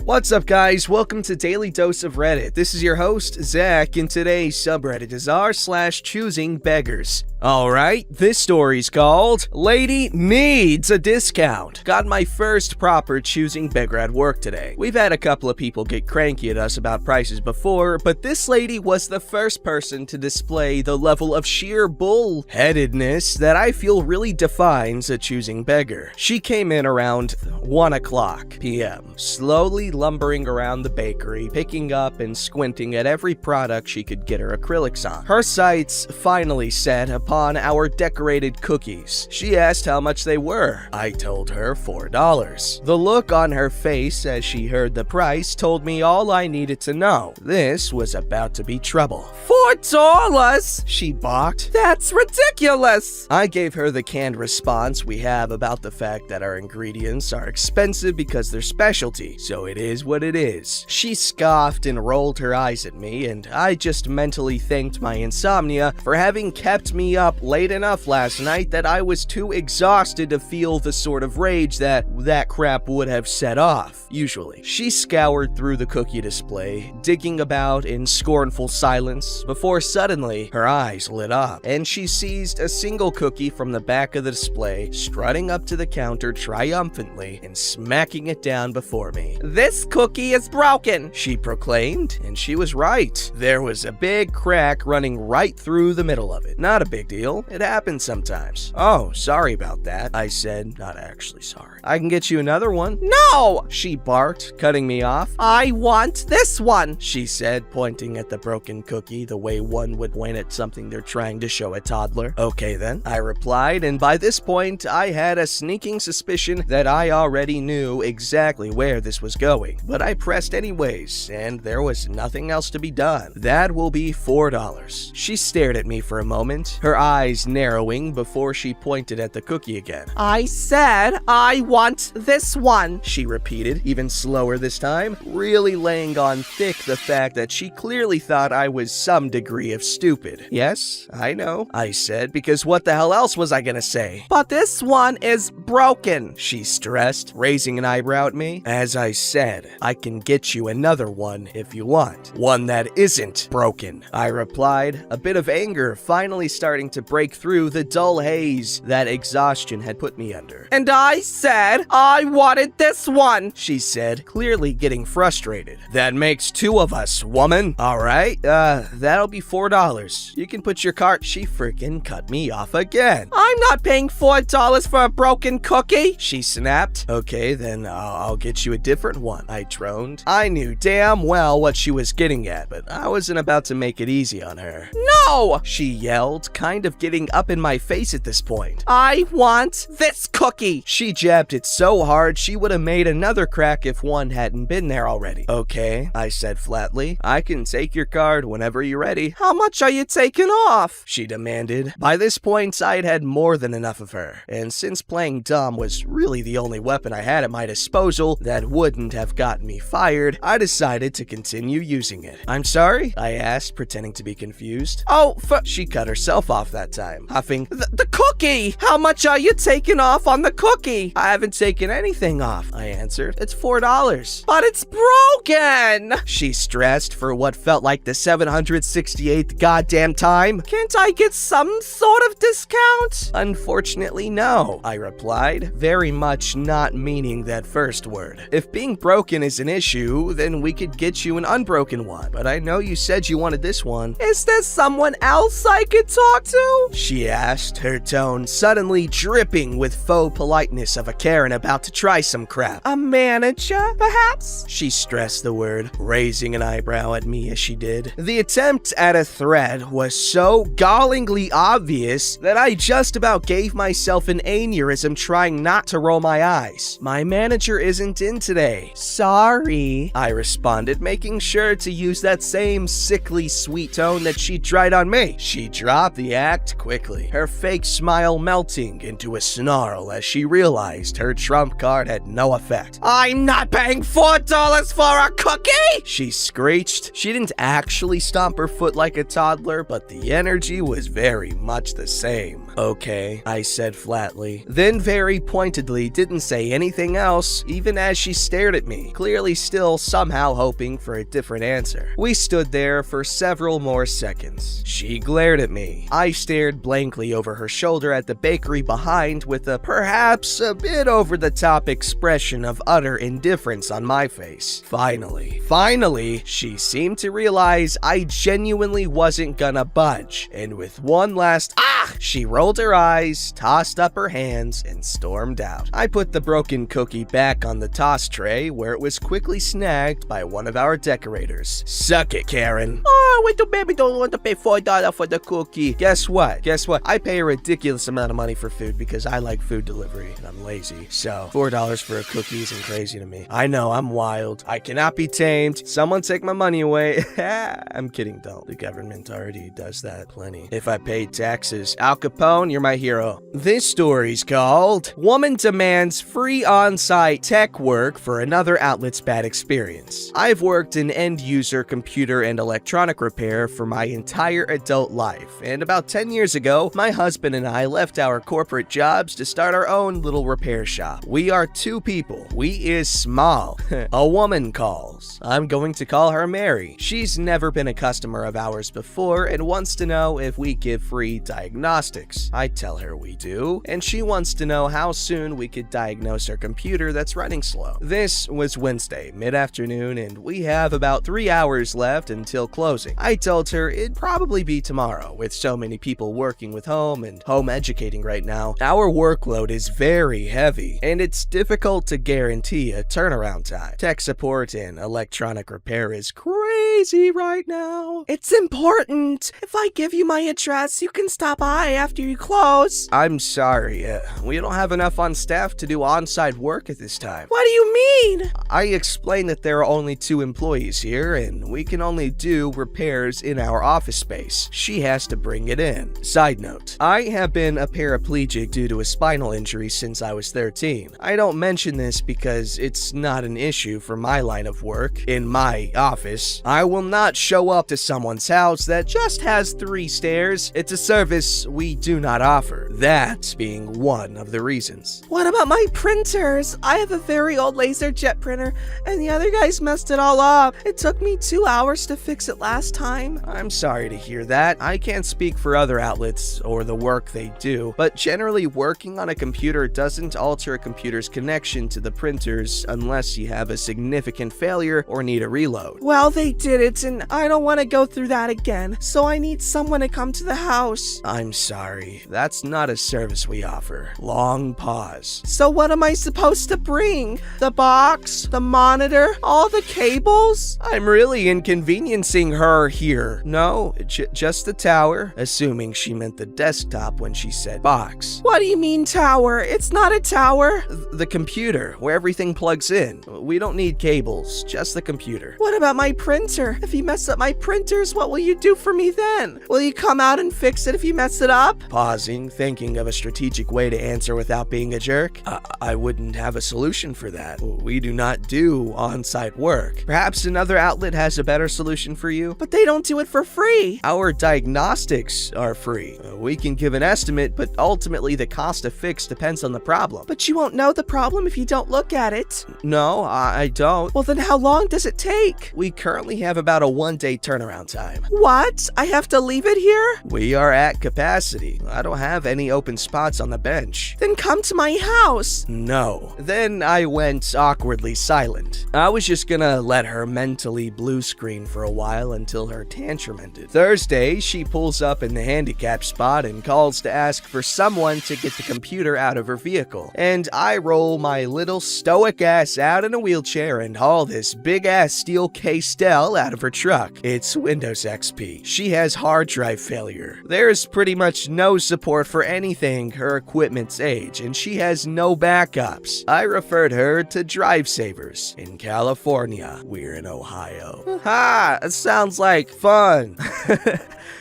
What's up, guys? Welcome to Daily Dose of Reddit. This is your host, Zach, and today's subreddit is r/ChoosingBeggars. Alright, this story's called Lady Needs a Discount. Got my first proper choosing beggar at work today. We've had a couple of people get cranky at us about prices before, but this lady was the first person to display the level of sheer bull-headedness that I feel really defines a choosing beggar. She came in around 1 o'clock p.m., slowly lumbering around the bakery, picking up and squinting at every product she could get her acrylics on. Her sights finally set upon our decorated cookies. She asked how much they were. I told her $4. The look on her face as she heard the price told me all I needed to know. This was about to be trouble. $4? She balked. That's ridiculous! I gave her the canned response we have about the fact that our ingredients are expensive because they're specialty, so it is what it is. She scoffed and rolled her eyes at me, and I just mentally thanked my insomnia for having kept me up late enough last night that I was too exhausted to feel the sort of rage that crap would have set off, usually. She scoured through the cookie display, digging about in scornful silence, before suddenly her eyes lit up, and she seized a single cookie from the back of the display, strutting up to the counter triumphantly and smacking it down before me. This cookie is broken, she proclaimed, and she was right. There was a big crack running right through the middle of it. Not a big deal. It happens sometimes. Oh, sorry about that, I said, not actually sorry. I can get you another one. No! She barked, cutting me off. I want this one, she said, pointing at the broken cookie the way one would point at something they're trying to show a toddler. Okay then, I replied, and by this point, I had a sneaking suspicion that I already knew exactly where this was going. But I pressed anyways, and there was nothing else to be done. That will be $4. She stared at me for a moment, her eyes narrowing before she pointed at the cookie again. I said I want this one, she repeated, even slower this time, really laying on thick the fact that she clearly thought I was some degree of stupid. Yes, I know, I said, because what the hell else was I gonna say? But this one is broken, she stressed, raising an eyebrow at me. As I said, I can get you another one if you want. One that isn't broken, I replied, a bit of anger finally starting to break through the dull haze that exhaustion had put me under. And I said I wanted this one, she said, clearly getting frustrated. That makes two of us, woman. Alright, that'll be $4. You can put your cart. She freaking cut me off again. I'm not paying $4 for a broken cookie, she snapped. Okay, then I'll get you a different one, I droned. I knew damn well what she was getting at, but I wasn't about to make it easy on her. No, she yelled, kind of getting up in my face at this point. I want this cookie. She jabbed it so hard she would have made another crack if one hadn't been there already. Okay, I said flatly. I can take your card whenever you're ready. How much are you taking off? She demanded. By this point, I'd had more than enough of her, and since playing dumb was really the only weapon I had at my disposal that wouldn't have gotten me fired, I decided to continue using it. I'm sorry? I asked, pretending to be confused. Oh, she cut herself off that time, huffing, The cookie! How much are you taking off on the cookie? I haven't taken anything off, I answered. It's $4. But it's broken! She stressed for what felt like the 768th goddamn time. Can't I get some sort of discount? Unfortunately, no, I replied, very much not meaning that first word. If being broken is an issue, then we could get you an unbroken one, but I know you said you wanted this one. Is there someone else I could talk to? She asked, her tone suddenly dripping with faux politeness of a Karen about to try some crap. A manager, perhaps? She stressed the word, raising an eyebrow at me as she did. The attempt at a threat was so gallingly obvious that I just about gave myself an aneurysm trying not to roll my eyes. My manager isn't in today. Sorry, I responded, making sure to use that same sickly sweet tone that she tried on me. She dropped the act quickly, her fake smile melting into a snarl as she realized her trump card had no effect. I'm not paying $4 for a cookie! She screeched. She didn't actually stomp her foot like a toddler, but the energy was very much the same. Okay, I said flatly, then very pointedly didn't say anything else, even as she stared at me, clearly still somehow hoping for a different answer. We stood there for several more seconds. She glared at me. I stared blankly over her shoulder at the bakery behind with a perhaps a bit over-the-top expression of utter indifference on my face. Finally, she seemed to realize I genuinely wasn't gonna budge, and with one last she rolled her eyes, tossed up her hands, and stormed out. I put the broken cookie back on the toss tray, where it was quickly snagged by one of our decorators. Suck it, Karen. Oh, wait, the baby don't want to pay $4 for the cookie. Guess what? I pay a ridiculous amount of money for food because I like food delivery and I'm lazy. So $4 for a cookie isn't crazy to me. I know, I'm wild. I cannot be tamed. Someone take my money away. I'm kidding, though. The government already does that plenty. If I paid taxes, Al Capone, you're my hero. This story's called Woman Demands Free On-Site Tech Work for Another Outlet's Bad Experience. I've worked in end-user computer and electronic repair for my entire adult life, and about 10 years ago, my husband and I left our corporate jobs to start our own little repair shop. We are 2 people. We is small. A woman calls. I'm going to call her Mary. She's never been a customer of ours before and wants to know if we give free diagnostics. I tell her we do, and she wants to know how soon we could diagnose her computer that's running slow. This was Wednesday, mid-afternoon, and we have about 3 hours left until closing. I told her it'd probably be tomorrow, with so many people working with home and home educating right now. Our workload is very heavy, and it's difficult to guarantee a turnaround time. Tech support and electronic repair is crazy right now. It's important. If I give you my address, you can stop by after you close. I'm sorry, we don't have enough on staff to do on-site work at this time. What do you mean? I explained that there are only 2 employees here, and we can only do repairs in our office space. She has to bring it in. Side note, I have been a paraplegic due to a spinal injury since I was 13. I don't mention this because it's not an issue for my line of work. In my office, I will not show up to someone's house that just has 3 stairs. It's a service we do not offer. That being one of the reasons. What about my printers? I have a very old laser jet printer, and the other guys messed it all up. It took me 2 hours to fix it last time. I'm sorry to hear that. I can't speak for other outlets or the work they do, but generally working on a computer doesn't alter a computer's connection to the printers unless you have a significant failure or need a reload. Well, they did it, and I don't want to go through that again, so I need someone to come to the house. I'm sorry. That's not a service we offer. Long pause. So what am I supposed to bring? The box? The monitor? All the cables? I'm really inconveniencing her here. No, just the tower, assuming she meant the desktop when she said box. What do you mean tower? It's not a tower. The computer, where everything plugs in. We don't need cables, just the computer. What about my printer? If you mess up my printers, what will you do for me then? Will you come out and fix it if you mess it up? Pausing, thinking of a strategic way to answer without being a jerk. I wouldn't have a solution for that. We do not do on-site work. Perhaps another outlet has a better solution for you? But they don't do it for free. Our diagnostics are free. We can give an estimate, but ultimately the cost of fix depends on the problem. But you won't know the problem if you don't look at it. No, I don't. Well, then how long does it take? We currently have about a 1-day turnaround time. What? I have to leave it here? We are at capacity. I don't have any open spots on the bench. Then come to my house. No. Then I went awkwardly silent. I was just gonna let her mentally blue screen for a while until her tantrum ended. Thursday, she pulls up in the handicap spot and calls to ask for someone to get the computer out of her vehicle. And I roll my little stoic ass out in a wheelchair and haul this big ass steel K-Stel out of her truck. It's Windows XP. She has hard drive failure. There's pretty much no support for anything her equipment's age, and she has no backups. I referred her to Drive Savers in California. We're in Ohio. Ha! It sounds like fun.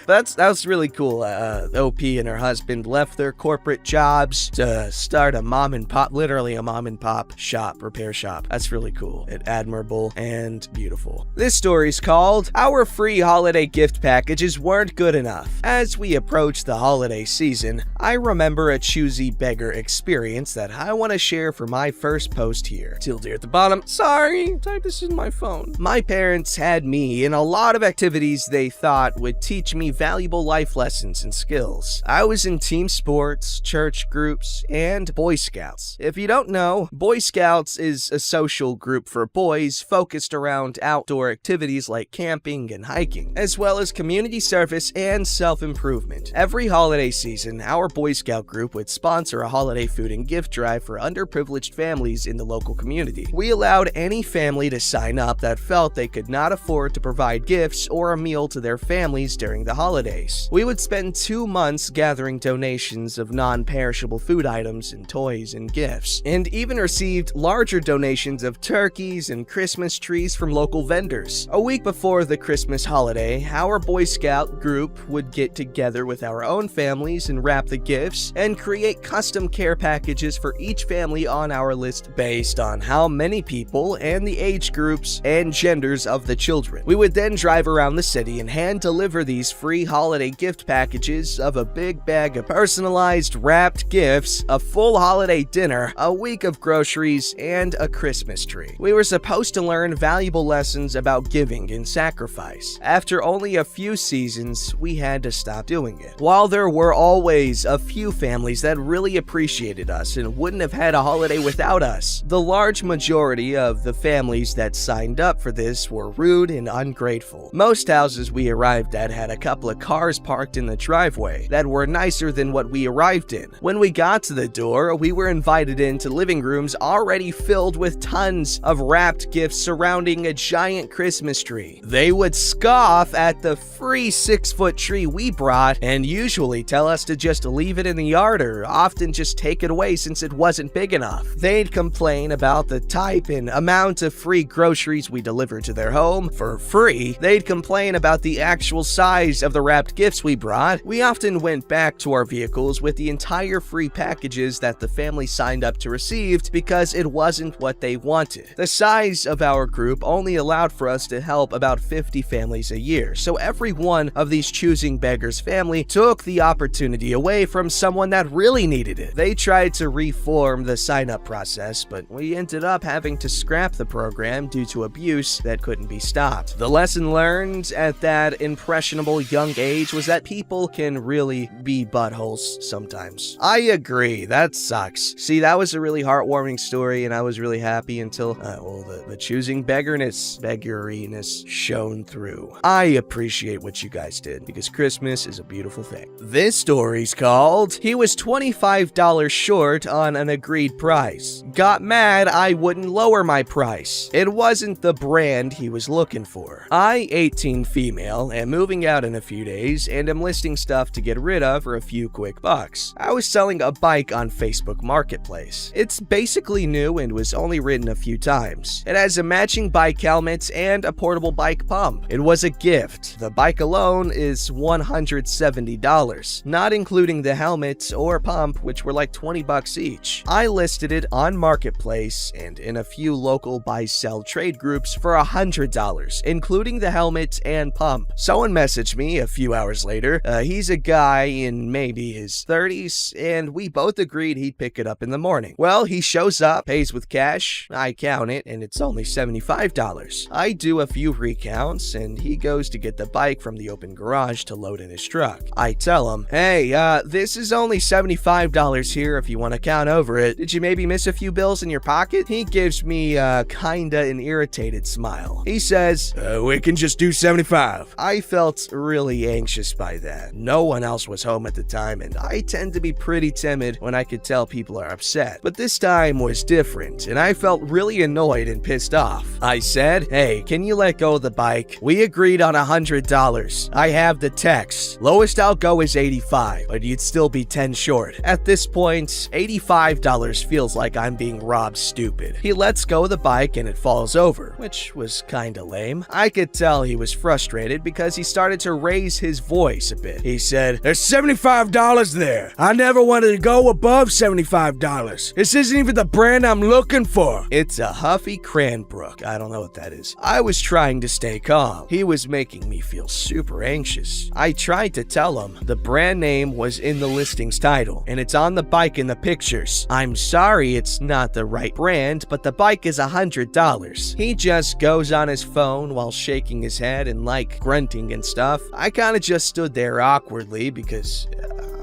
That was really cool. OP and her husband left their corporate jobs to start a mom and pop, literally a mom and pop shop, repair shop. That's really cool and admirable and beautiful. This story story's called Our Free Holiday Gift Packages Weren't Good Enough. As we approach the holiday season, I remember a choosy beggar experience that I want to share for my first post here. Tilde at the bottom. Sorry, type this in my phone. My parents had me in a lot of activities they thought would teach me valuable life lessons and skills. I was in team sports, church groups, and Boy Scouts. If you don't know, Boy Scouts is a social group for boys focused around outdoor activities like camping and hiking, as well as community service and self-improvement. Every holiday season, our Boy Scout group would sponsor a holiday food and gift drive for underprivileged families in the local community. We allowed any family to sign up that felt they could not afford to provide gifts or a meal to their families during the holidays. We would spend 2 months gathering donations of non-perishable food items and toys and gifts, and even received larger donations of turkeys and Christmas trees from local vendors. A week before the Christmas holiday, our Boy Scout group would get together with our own families and wrap the gifts and create custom care packages for each family on our list based on how many people and the age groups and genders of the children. We would then drive around the city and hand deliver these free holiday gift packages of a big bag of personalized wrapped gifts, a full holiday dinner, a week of groceries, and a Christmas tree. We were supposed to learn valuable lessons about giving and sacrifice. After only a few seasons, we had to stop doing it. While there were always a few families that really appreciated us and wouldn't have had a holiday without us, the large majority of the families that signed up for this were rude and ungrateful. Most houses we arrived at had a couple of cars parked in the driveway that were nicer than what we arrived in. When we got to the door, we were invited into living rooms already filled with tons of wrapped gifts surrounding a giant Christmas tree. They would scoff at the free 6-foot tree we brought and usually tell us to just leave it in the yard or often just take it away since it wasn't big enough. They'd complain about the type and amount of free groceries we delivered to their home for free. They'd complain about the actual size of the wrapped gifts we brought. We often went back to our vehicles with the entire free packages that the family signed up to receive because it wasn't what they wanted. The size of our group only allowed for us to help about 50 families a year, so every one of these Choosing Beggars family took the opportunity away from someone that really needed it. They tried to reform the sign-up process, but we ended up having to scrap the program due to abuse that couldn't be stopped. The lesson learned at that impressionable young age was that people can really be buttholes sometimes. I agree, that sucks. See, that was a really heartwarming story, and I was really happy until, the choosing beggariness shone through. I appreciate what you guys did, because Christmas is a beautiful thing. This story's called, He Was $25 Short on an Agreed Price. Got mad I wouldn't lower my price. It wasn't the brand he was looking for. I, 18 female, am moving out in a few days, and am listing stuff to get rid of for a few quick bucks. I was selling a bike on Facebook Marketplace. It's basically new and was only ridden a few times. It has a matching bike helmet and a portable bike pump. It was a gift. The bike alone is $170, not including the helmet or pump, which were like 20 bucks each. I listed it on Marketplace and in a few local buy-sell trade groups for $100, including the helmet and pump. Someone messaged me a few hours later. He's a guy in maybe his 30s, and we both agreed he'd pick it up in the morning. Well, he shows up, pays with cash, I count it, and it's only $75. I do a few recounts, and he goes to get the bike from the open garage to load in his truck. I tell him, hey, this is only $75 here if you want to count over it. Did you maybe miss a few bills in your pocket? He gives me kinda an irritated smile. He says, we can just do 75. I felt really anxious by that. No one else was home at the time, and I tend to be pretty timid when I could tell people are upset. But this time was different, and I felt really annoyed and pissed off. I said, hey, can you let go of the bike? We agreed on $100. I have the text. Lowest I'll go is $85, but you'd still be 10 short. At this point, $85 feels like I'm being robbed stupid. He lets go of the bike and it falls over, which was kinda lame. I could tell he was frustrated because he started to raise his voice a bit. He said, there's $75 there. I never wanted to go above $75. This isn't even the brand I'm looking for. It's a Huffy Cranbrook. I don't know what that is. I was was trying to stay calm. He was making me feel super anxious. I tried to tell him the brand name was in the listing's title, and it's on the bike in the pictures. I'm sorry it's not the right brand, but the bike is $100. He just goes on his phone while shaking his head and grunting and stuff. I kinda just stood there awkwardly because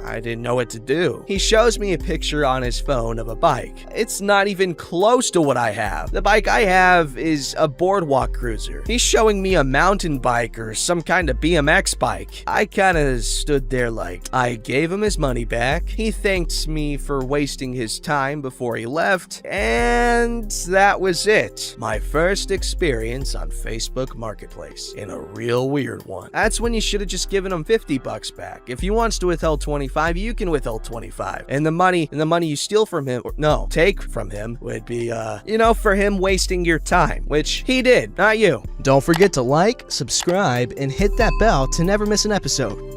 I didn't know what to do. He shows me a picture on his phone of a bike. It's not even close to what I have. The bike I have is a boardwalk cruiser. He's showing me a mountain bike or some kind of BMX bike. I kinda stood there I gave him his money back. He thanked me for wasting his time before he left, and that was it. My first experience on Facebook Marketplace, and a real weird one. That's when you should have just given him $50 back. If he wants to withhold 25, you can withhold 25. And the money you steal from him, take from him, would be, for him wasting your time, which he did, not you. Don't forget to like, subscribe, and hit that bell to never miss an episode.